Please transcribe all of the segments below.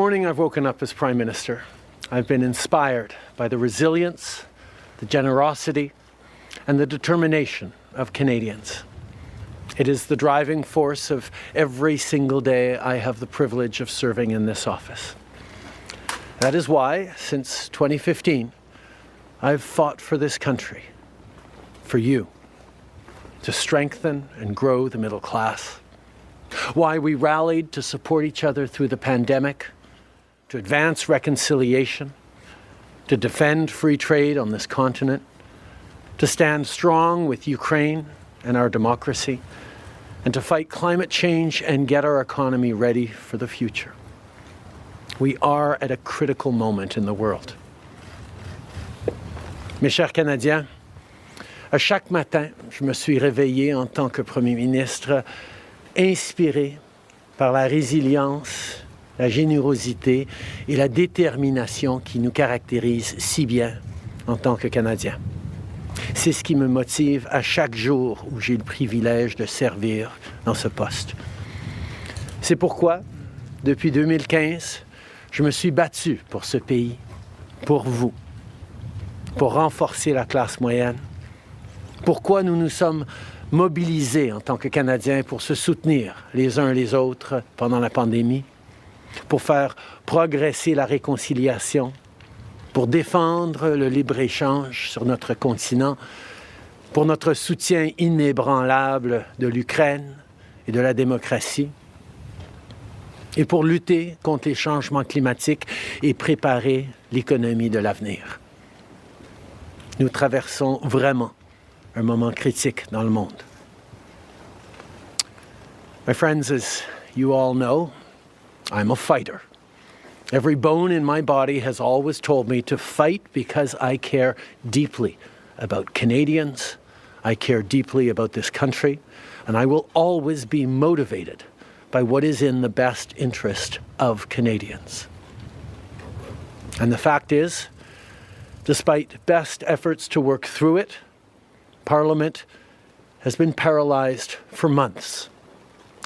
morning I've woken up as Prime Minister, I've been inspired by the resilience, the generosity, and the determination of Canadians. It is the driving force of every single day I have the privilege of serving in this office. That is why, since 2015, I've fought for this country, for you, to strengthen and grow the middle class. Why we rallied to support each other through the pandemic, to advance reconciliation, to defend free trade on this continent, to stand strong with Ukraine and our democracy, and to fight climate change and get our economy ready for the future. We are at a critical moment in the world. Mes chers Canadiens, à chaque matin, je me suis réveillé en tant que Premier ministre, inspiré par la résilience, la générosité et la détermination qui nous caractérisent si bien en tant que Canadiens. C'est ce qui me motive à chaque jour où j'ai le privilège de servir dans ce poste. C'est pourquoi, depuis 2015, je me suis battu pour ce pays, pour vous, pour renforcer la classe moyenne. Pourquoi nous nous sommes mobilisés en tant que Canadiens pour se soutenir les uns les autres pendant la pandémie, pour faire progresser la réconciliation, pour défendre le libre-échange sur notre continent, pour notre soutien inébranlable de l'Ukraine et de la démocratie, et pour lutter contre les changements climatiques et préparer l'économie de l'avenir. Nous traversons vraiment un moment critique dans le monde. My friends, as you all know, I'm a fighter. Every bone in my body has always told me to fight because I care deeply about Canadians, I care deeply about this country, and I will always be motivated by what is in the best interest of Canadians. And the fact is, despite best efforts to work through it, Parliament has been paralyzed for months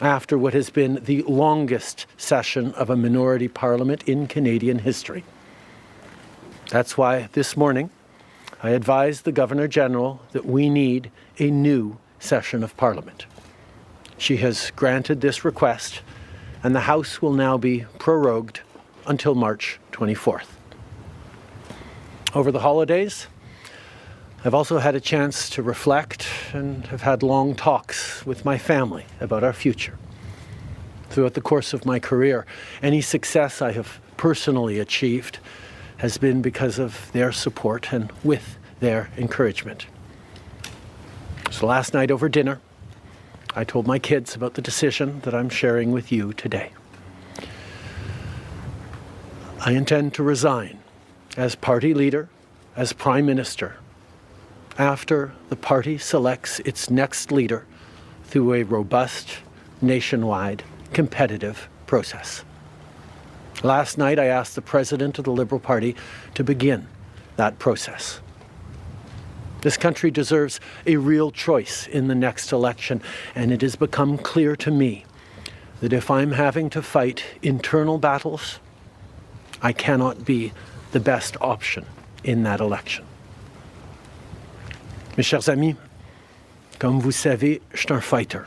after what has been the longest session of a minority parliament in Canadian history. That's why this morning I advised the Governor-General that we need a new session of Parliament. She has granted this request, and the House will now be prorogued until March 24th. Over the holidays, I've also had a chance to reflect and have had long talks with my family about our future. Throughout the course of my career, any success I have personally achieved has been because of their support and with their encouragement. So last night over dinner, I told my kids about the decision that I'm sharing with you today. I intend to resign as party leader, as Prime Minister, after the party selects its next leader through a robust, nationwide, competitive process. Last night, I asked the President of the Liberal Party to begin that process. This country deserves a real choice in the next election, and it has become clear to me that if I'm having to fight internal battles, I cannot be the best option in that election. Mes chers amis, comme vous savez, je suis un fighter.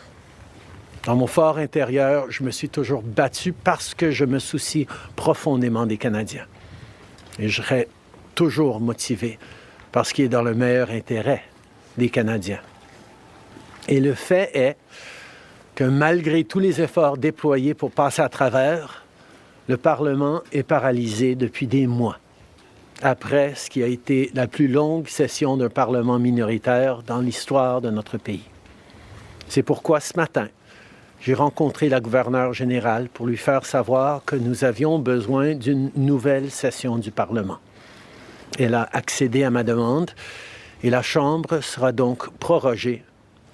Dans mon fort intérieur, je me suis toujours battu parce que je me soucie profondément des Canadiens. Et je serai toujours motivé par ce qui est dans le meilleur intérêt des Canadiens. Et le fait est que malgré tous les efforts déployés pour passer à travers, le Parlement est paralysé depuis des mois, après ce qui a été la plus longue session d'un Parlement minoritaire dans l'histoire de notre pays. C'est pourquoi ce matin, j'ai rencontré la gouverneure générale pour lui faire savoir que nous avions besoin d'une nouvelle session du Parlement. Elle a accédé à ma demande et la Chambre sera donc prorogée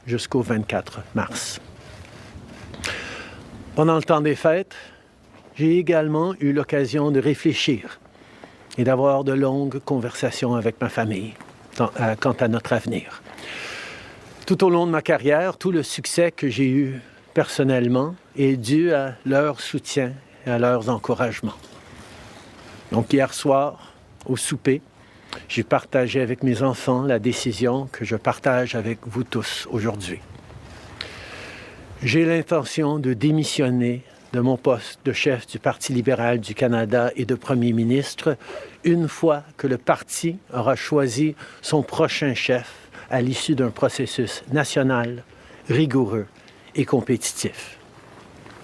jusqu'au 24 mars. Pendant le temps des fêtes, j'ai également eu l'occasion de réfléchir et d'avoir de longues conversations avec ma famille quant à notre avenir. Tout au long de ma carrière, tout le succès que j'ai eu personnellement est dû à leur soutien et à leurs encouragements. Donc hier soir, au souper, j'ai partagé avec mes enfants la décision que je partage avec vous tous aujourd'hui. J'ai l'intention de démissionner de mon poste de chef du Parti libéral du Canada et de premier ministre une fois que le parti aura choisi son prochain chef à l'issue d'un processus national, rigoureux et compétitif.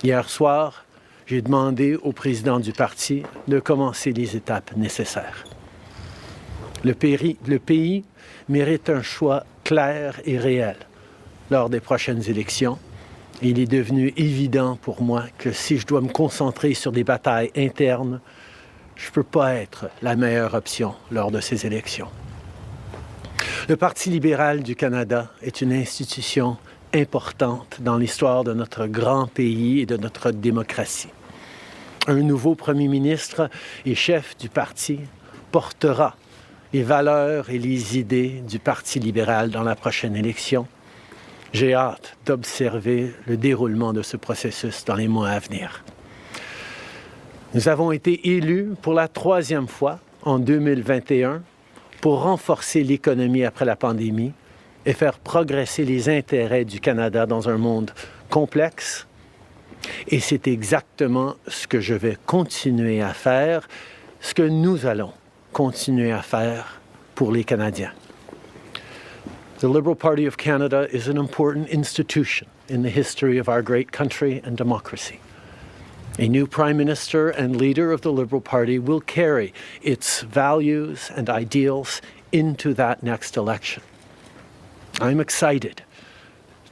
Hier soir, j'ai demandé au président du parti de commencer les étapes nécessaires. Le pays mérite un choix clair et réel lors des prochaines élections. Il est devenu évident pour moi que si je dois me concentrer sur des batailles internes, je ne peux pas être la meilleure option lors de ces élections. Le Parti libéral du Canada est une institution importante dans l'histoire de notre grand pays et de notre démocratie. Un nouveau premier ministre et chef du parti portera les valeurs et les idées du Parti libéral dans la prochaine élection. J'ai hâte d'observer le déroulement de ce processus dans les mois à venir. Nous avons été élus pour la 3e fois en 2021 pour renforcer l'économie après la pandémie et faire progresser les intérêts du Canada dans un monde complexe. Et c'est exactement ce que je vais continuer à faire, ce que nous allons continuer à faire pour les Canadiens. The Liberal Party of Canada is an important institution in the history of our great country and democracy. A new Prime Minister and leader of the Liberal Party will carry its values and ideals into that next election. I'm excited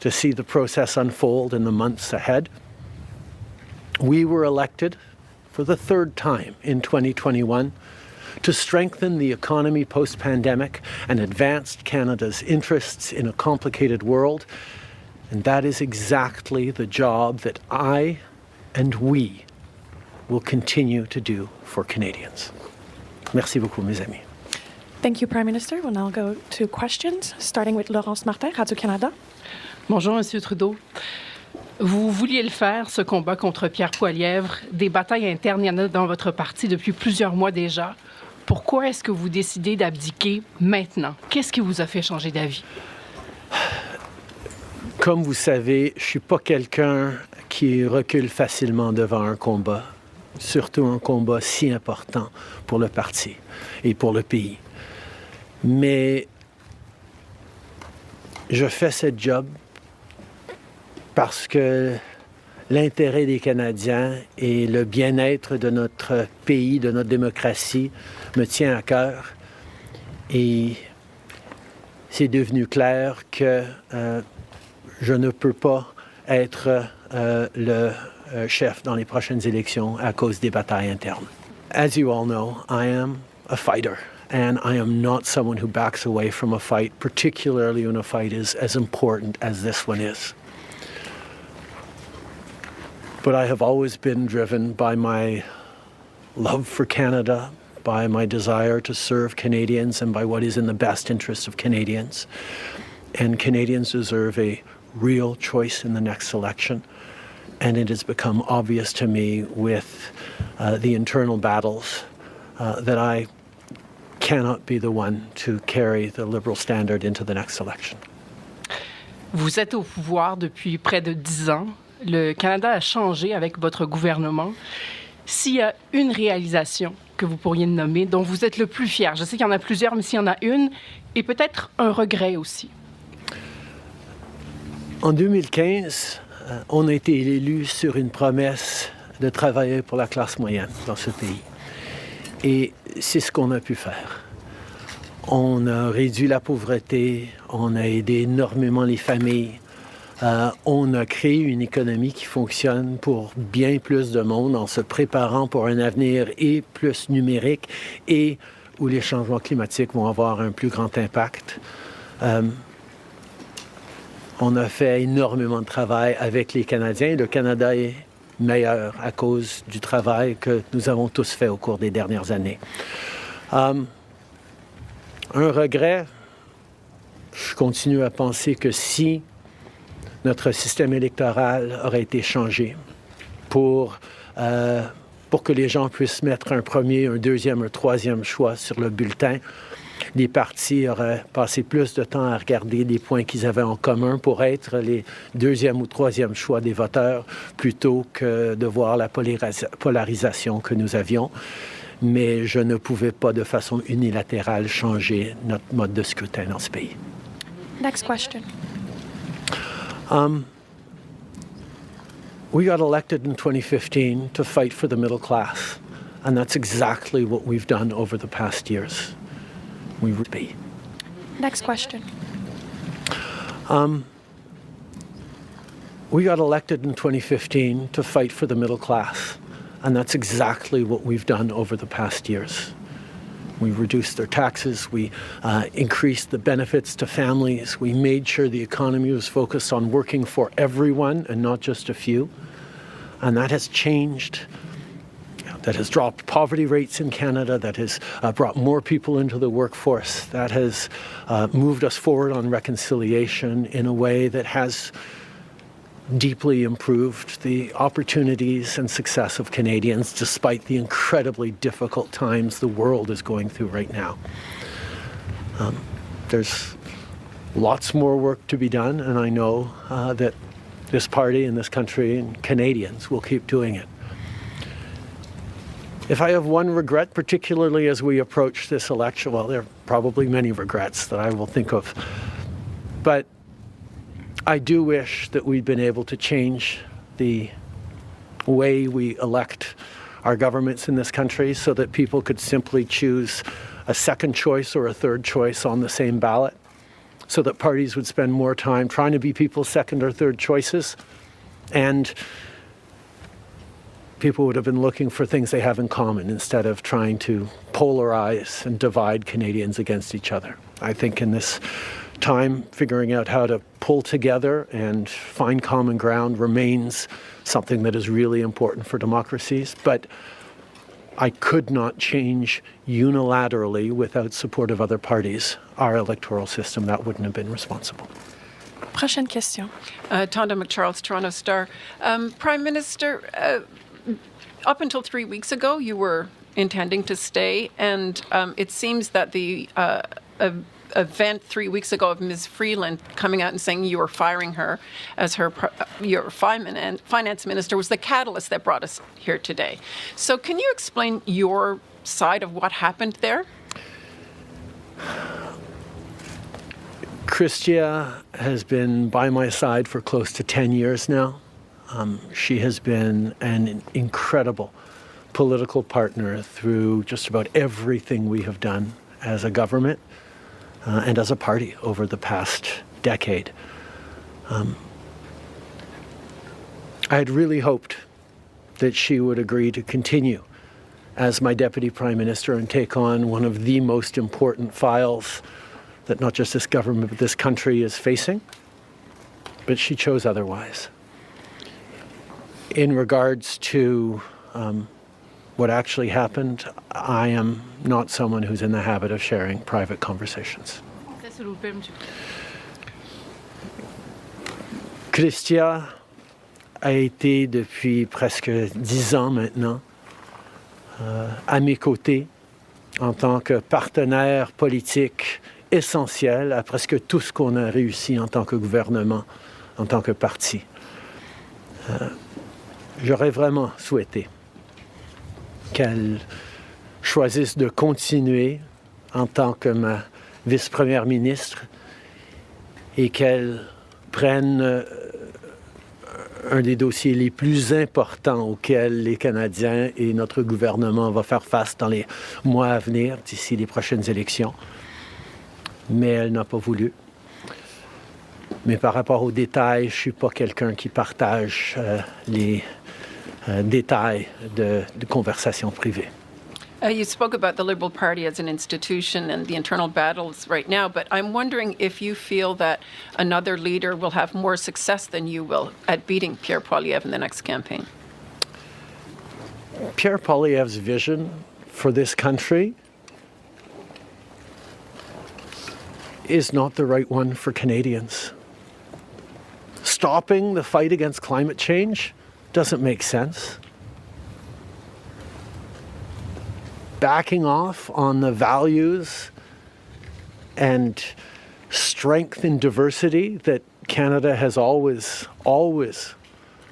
to see the process unfold in the months ahead. We were elected for the 3rd time in 2021 to strengthen the economy post-pandemic and advance Canada's interests in a complicated world. And that is exactly the job that I and we will continue to do for Canadians. Merci beaucoup, mes amis. Thank you, Prime Minister. We'll now go to questions, starting with Laurence Martin, Radio-Canada. Bonjour, M. Trudeau. Vous vouliez le faire, ce combat contre Pierre Poilievre. Des batailles internes, il y en a dans votre parti depuis plusieurs mois déjà. Pourquoi est-ce que vous décidez d'abdiquer maintenant? Qu'est-ce qui vous a fait changer d'avis? Comme vous savez, je ne suis pas quelqu'un qui recule facilement devant un combat, surtout un combat si important pour le parti et pour le pays. Mais je fais ce job parce que l'intérêt des Canadiens et le bien-être de notre pays, de notre démocratie, me tient à cœur. Et c'est devenu clair que je ne peux pas être le chef dans les prochaines élections à cause des batailles internes. As you all know, I am a fighter. And I am not someone who backs away from a fight, particularly when a fight is as important as this one is. But I have always been driven by my love for Canada, by my desire to serve Canadians, and by what is in the best interest of Canadians. And Canadians deserve a real choice in the next election. And it has become obvious to me with the internal battles that I cannot be the one to carry the Liberal standard into the next election. Vous êtes au pouvoir depuis près de 10 ans. Le Canada a changé avec votre gouvernement. S'il y a une réalisation que vous pourriez nommer, dont vous êtes le plus fier, je sais qu'il y en a plusieurs, mais s'il y en a une, et peut-être un regret aussi. En 2015, on a été élu sur une promesse de travailler pour la classe moyenne dans ce pays. Et c'est ce qu'on a pu faire. On a réduit la pauvreté, on a aidé énormément les familles, on a créé une économie qui fonctionne pour bien plus de monde en se préparant pour un avenir et plus numérique et où les changements climatiques vont avoir un plus grand impact. On a fait énormément de travail avec les Canadiens. Le Canada est meilleur à cause du travail que nous avons tous fait au cours des dernières années. Un regret, je continue à penser que si notre système électoral aurait été changé pour pour que les gens puissent mettre un premier, un deuxième, un troisième choix sur le bulletin. Les partis auraient passé plus de temps à regarder les points qu'ils avaient en commun pour être les deuxième ou troisième choix des voteurs plutôt que de voir la polarisation que nous avions. Mais je ne pouvais pas de façon unilatérale changer notre mode de scrutin dans ce pays. Next question. We got elected in 2015 to fight for the middle class, and that's exactly what we've done over the past years. We would be. Next question. We got elected in 2015 to fight for the middle class, and that's exactly what we've done over the past years. We reduced their taxes, we increased the benefits to families, we made sure the economy was focused on working for everyone and not just a few, and that has changed. That has dropped poverty rates in Canada, that has brought more people into the workforce, that has moved us forward on reconciliation in a way that has deeply improved the opportunities and success of Canadians despite the incredibly difficult times the world is going through right now. There's lots more work to be done, and I know that this party and this country and Canadians will keep doing it. If I have one regret, particularly as we approach this election, well, there are probably many regrets that I will think of, but I do wish that we'd been able to change the way we elect our governments in this country so that people could simply choose a second choice or a third choice on the same ballot, so that parties would spend more time trying to be people's second or third choices, and people would have been looking for things they have in common instead of trying to polarize and divide Canadians against each other. I think in this time, figuring out how to pull together and find common ground remains something that is really important for democracies. But I could not change unilaterally, without support of other parties, our electoral system. That wouldn't have been responsible. Prochaine question. Tonda McCharles, Toronto Star. Prime Minister, up until 3 weeks ago, you were intending to stay, and it seems that the event 3 weeks ago of Ms. Freeland coming out and saying you were firing her as your finance minister was the catalyst that brought us here today. So can you explain your side of what happened there? Chrystia has been by my side for close to 10 years now. She has been an incredible political partner through just about everything we have done as a government and as a party over the past decade. I had really hoped that she would agree to continue as my Deputy Prime Minister and take on one of the most important files that not just this government but this country is facing, but she chose otherwise. In regards to what actually happened, I am not someone who's in the habit of sharing private conversations. Chrystia a été depuis presque 10 ans maintenant à mes côtés en tant que partenaire politique essentiel à presque tout ce qu'on a réussi en tant que gouvernement, en tant que parti. J'aurais vraiment souhaité qu'elle choisisse de continuer en tant que ma vice-première ministre et qu'elle prenne un des dossiers les plus importants auxquels les Canadiens et notre gouvernement vont faire face dans les mois à venir, d'ici les prochaines élections. Mais elle n'a pas voulu. Mais par rapport aux détails, je ne suis pas quelqu'un qui partage les détails de conversations privées. You spoke about the Liberal Party as an institution and the internal battles right now, but I'm wondering if you feel that another leader will have more success than you will at beating Pierre Poilievre in the next campaign. Pierre Poilievre's vision for this country is not the right one for Canadians. Stopping the fight against climate change doesn't make sense. backing off on the values and strength in diversity that Canada has always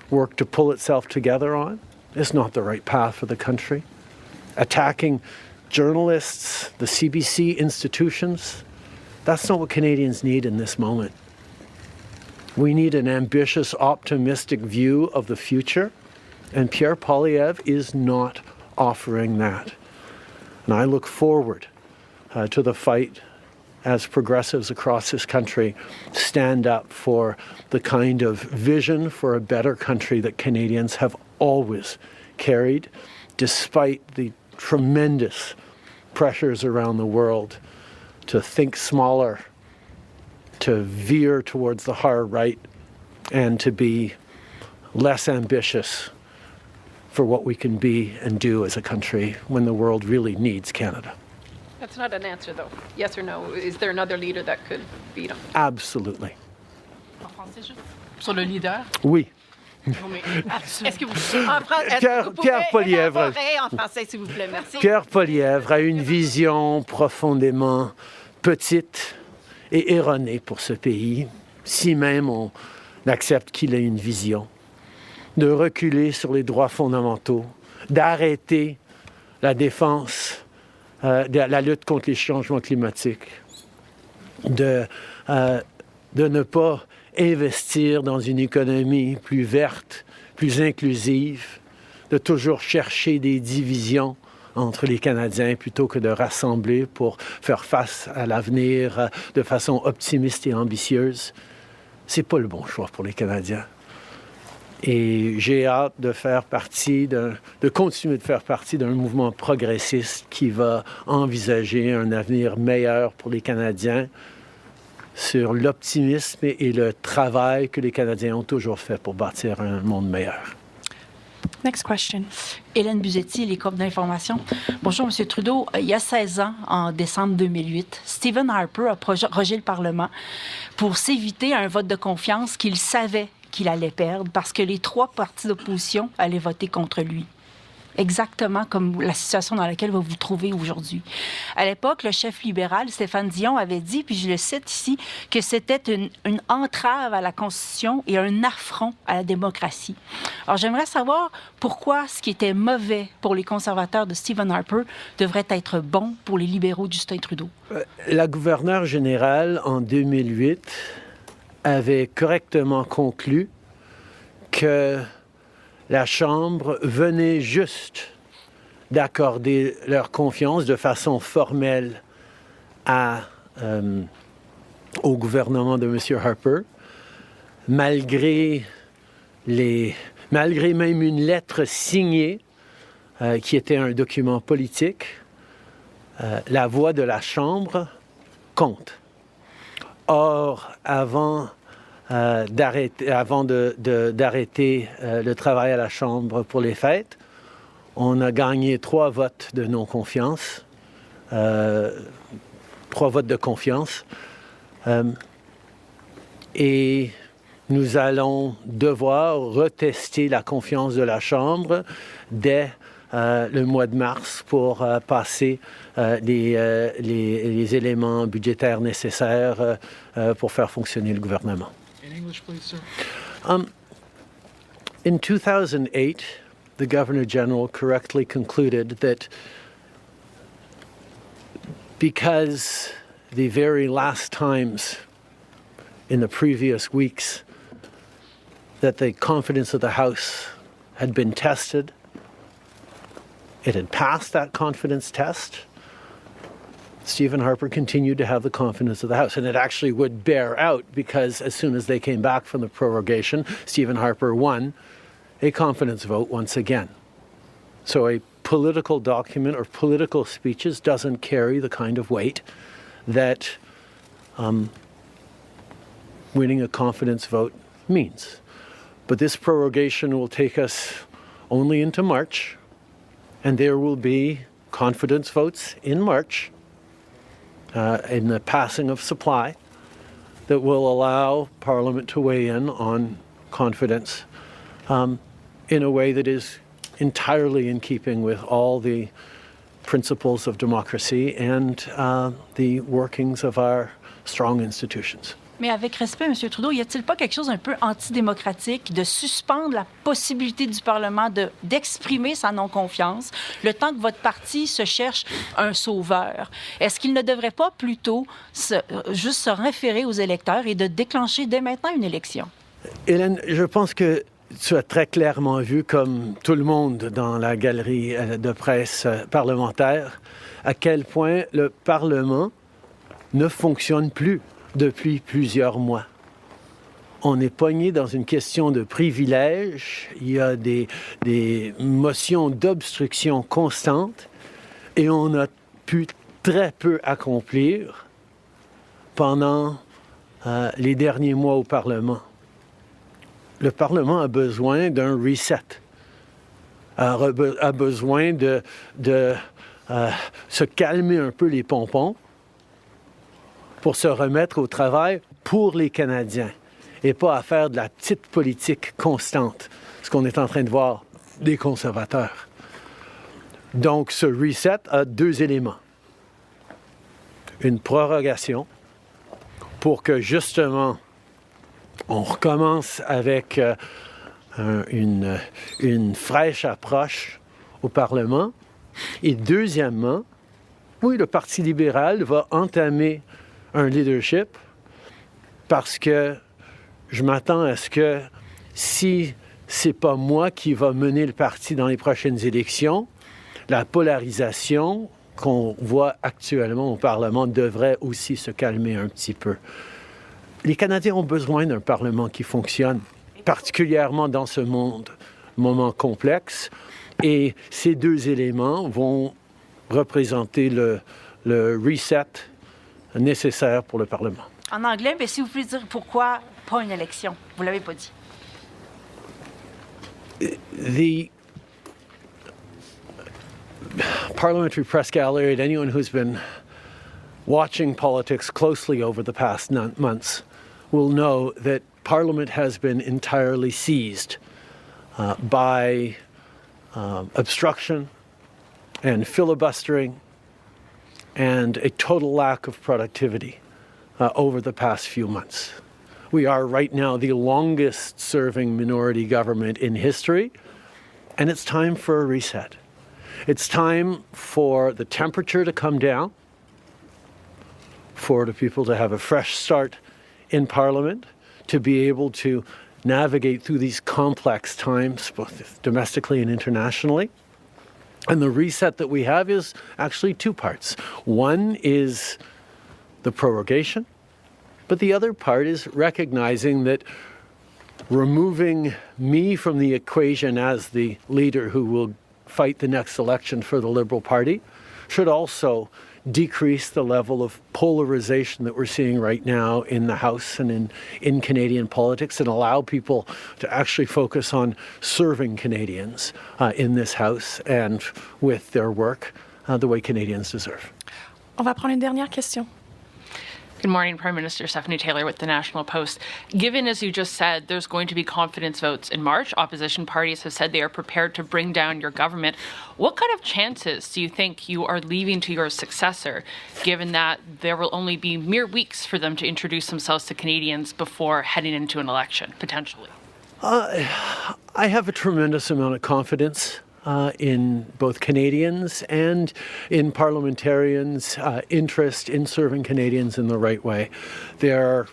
worked to pull itself together on is not the right path for the country. Attacking journalists, the CBC institutions, that's not what Canadians need in this moment. We need an ambitious, optimistic view of the future, and Pierre Poilievre is not offering that. And I look forward to the fight as progressives across this country stand up for the kind of vision for a better country that Canadians have always carried, despite the tremendous pressures around the world to think smaller, to veer towards the hard right, and to be less ambitious for what we can be and do as a country when the world really needs Canada. That's not an answer, though. Yes or no? Is there another leader that could beat him? Absolutely. En français, juste sur le leader. Oui. Non, mais Est-ce que vous Pierre Poilievre. élaborer en français, s'il vous plaît? Merci. Pierre Poilievre a une vision profondément petite et erronée pour ce pays, si même on accepte qu'il ait une vision, de reculer sur les droits fondamentaux, d'arrêter la défense, la lutte contre les changements climatiques, de ne pas investir dans une économie plus verte, plus inclusive, de toujours chercher des divisions entre les Canadiens plutôt que de rassembler pour faire face à l'avenir de façon optimiste et ambitieuse. C'est pas le bon choix pour les Canadiens. Et j'ai hâte de continuer de faire partie d'un mouvement progressiste qui va envisager un avenir meilleur pour les Canadiens sur l'optimisme et le travail que les Canadiens ont toujours fait pour bâtir un monde meilleur. Next question. Hélène Buzetti, les corps d'information. Bonjour, M. Trudeau. Il y a 16 ans, en décembre 2008, Stephen Harper a prorogé le Parlement pour s'éviter un vote de confiance qu'il savait qu'il allait perdre parce que les 3 partis d'opposition allaient voter contre lui. Exactement comme la situation dans laquelle vous vous trouvez aujourd'hui. À l'époque, le chef libéral, Stéphane Dion, avait dit, puis je le cite ici, que c'était une entrave à la Constitution et un affront à la démocratie. Alors, j'aimerais savoir pourquoi ce qui était mauvais pour les conservateurs de Stephen Harper devrait être bon pour les libéraux de Justin Trudeau. La gouverneure générale, en 2008, avait correctement conclu que la Chambre venait juste d'accorder leur confiance de façon formelle au gouvernement de M. Harper, malgré même une lettre signée qui était un document politique. La voix de la Chambre compte. Or, avant d'arrêter le travail à la Chambre pour les fêtes, on a gagné 3 votes de non-confiance, 3 votes de confiance, et nous allons devoir retester la confiance de la Chambre dès le mois de mars pour passer les éléments budgétaires nécessaires pour faire fonctionner le gouvernement. In English, please, sir. In 2008, the Governor General correctly concluded that because the very last times in the previous weeks that the confidence of the House had been tested, it had passed that confidence test. Stephen Harper continued to have the confidence of the House, and it actually would bear out because as soon as they came back from the prorogation, Stephen Harper won a confidence vote once again. So a political document or political speeches doesn't carry the kind of weight that winning a confidence vote means. But this prorogation will take us only into March, and there will be confidence votes in March in the passing of supply that will allow Parliament to weigh in on confidence in a way that is entirely in keeping with all the principles of democracy and the workings of our strong institutions. Mais avec respect, M. Trudeau, y a-t-il pas quelque chose un peu antidémocratique de suspendre la possibilité du Parlement d'exprimer sa non-confiance le temps que votre parti se cherche un sauveur? Est-ce qu'il ne devrait pas plutôt juste se référer aux électeurs et de déclencher dès maintenant une élection? Hélène, je pense que tu as très clairement vu, comme tout le monde dans la galerie de presse parlementaire, à quel point le Parlement ne fonctionne plus depuis plusieurs mois. On est pogné dans une question de privilège. Il y a des motions d'obstruction constantes et on a pu très peu accomplir pendant les derniers mois au Parlement. Le Parlement a besoin d'un reset, a besoin de se calmer un peu les pompons pour se remettre au travail pour les Canadiens et pas à faire de la petite politique constante, ce qu'on est en train de voir des conservateurs. Donc, ce reset a deux éléments. Une prorogation pour que, justement, on recommence avec une fraîche approche au Parlement. Et deuxièmement, oui, le Parti libéral va entamer un leadership parce que je m'attends à ce que si c'est pas moi qui va mener le parti dans les prochaines élections, la polarisation qu'on voit actuellement au Parlement devrait aussi se calmer un petit peu. Les Canadiens ont besoin d'un Parlement qui fonctionne, particulièrement dans ce moment complexe, et ces deux éléments vont représenter le reset nécessaire pour le Parlement. En anglais, mais si vous pouvez dire pourquoi pas une élection? Vous ne l'avez pas dit. The parliamentary press gallery, and anyone who's been watching politics closely over the past months will know that Parliament has been entirely seized by obstruction and filibustering and a total lack of productivity over the past few months. We are right now the longest serving minority government in history, and it's time for a reset. It's time for the temperature to come down, for the people to have a fresh start in Parliament, to be able to navigate through these complex times, both domestically and internationally. And the reset that we have is actually two parts. One is the prorogation, but the other part is recognizing that removing me from the equation as the leader who will fight the next election for the Liberal Party should also decrease the level of polarization that we're seeing right now in the House and in Canadian politics and allow people to actually focus on serving Canadians in this House and with their work the way Canadians deserve. On va prendre une dernière question. Good morning, Prime Minister Stephanie Taylor with the National Post. Given, as you just said, there's going to be confidence votes in March, opposition parties have said they are prepared to bring down your government. What kind of chances do you think you are leaving to your successor, given that there will only be mere weeks for them to introduce themselves to Canadians before heading into an election, potentially? I have a tremendous amount of confidence in both Canadians and in parliamentarians' interest in serving Canadians in the right way. We're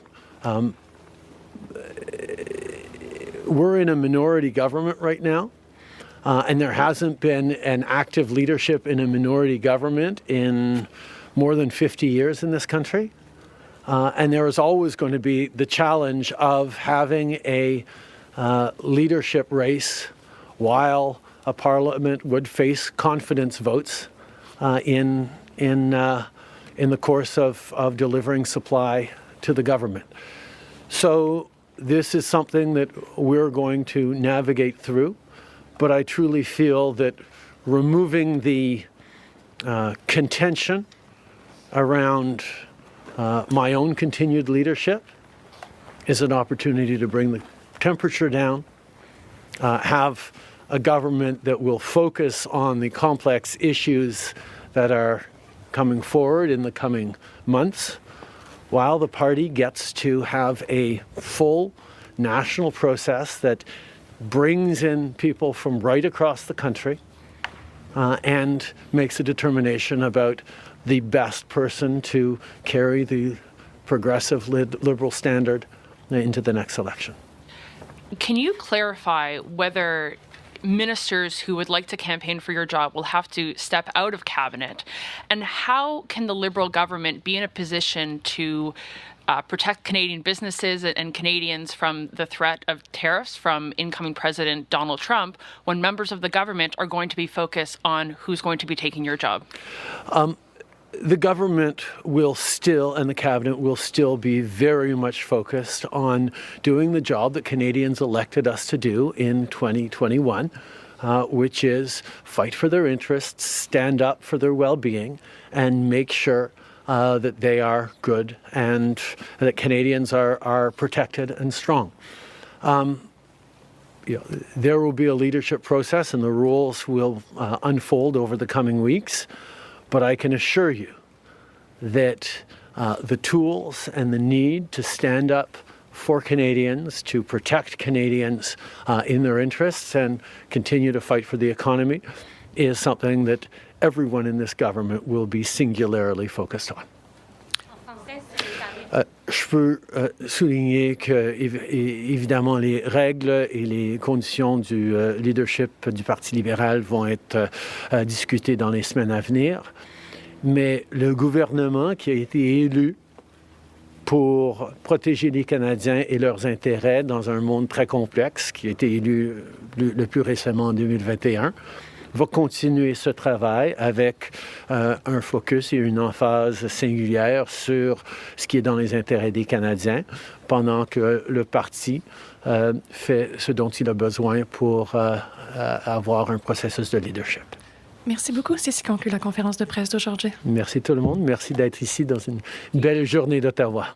in a minority government right now, and there hasn't been an active leadership in a minority government in more than 50 years in this country. And there is always going to be the challenge of having a leadership race while a parliament would face confidence votes in the course of delivering supply to the government. So this is something that we're going to navigate through, but I truly feel that removing the contention around my own continued leadership is an opportunity to bring the temperature down, have a government that will focus on the complex issues that are coming forward in the coming months, while the party gets to have a full national process that brings in people from right across the country and makes a determination about the best person to carry the progressive Liberal standard into the next election. Can you clarify whether ministers who would like to campaign for your job will have to step out of cabinet? And how can the Liberal government be in a position to protect Canadian businesses and Canadians from the threat of tariffs from incoming President Donald Trump when members of the government are going to be focused on who's going to be taking your job? The government will still, and the cabinet will still be very much focused on doing the job that Canadians elected us to do in 2021, which is fight for their interests, stand up for their well-being, and make sure that they are good and that Canadians are protected and strong. There will be a leadership process and the rules will unfold over the coming weeks. But I can assure you that the tools and the need to stand up for Canadians, to protect Canadians in their interests and continue to fight for the economy is something that everyone in this government will be singularly focused on. Je peux souligner que, évidemment, les règles et les conditions du leadership du Parti libéral vont être discutées dans les semaines à venir. Mais le gouvernement qui a été élu pour protéger les Canadiens et leurs intérêts dans un monde très complexe, qui a été élu le plus récemment en 2021, va continuer ce travail avec un focus et une emphase singulière sur ce qui est dans les intérêts des Canadiens, pendant que le parti fait ce dont il a besoin pour avoir un processus de leadership. Merci beaucoup. Ceci conclut la conférence de presse d'aujourd'hui. Merci tout le monde. Merci d'être ici dans une belle journée d'Ottawa.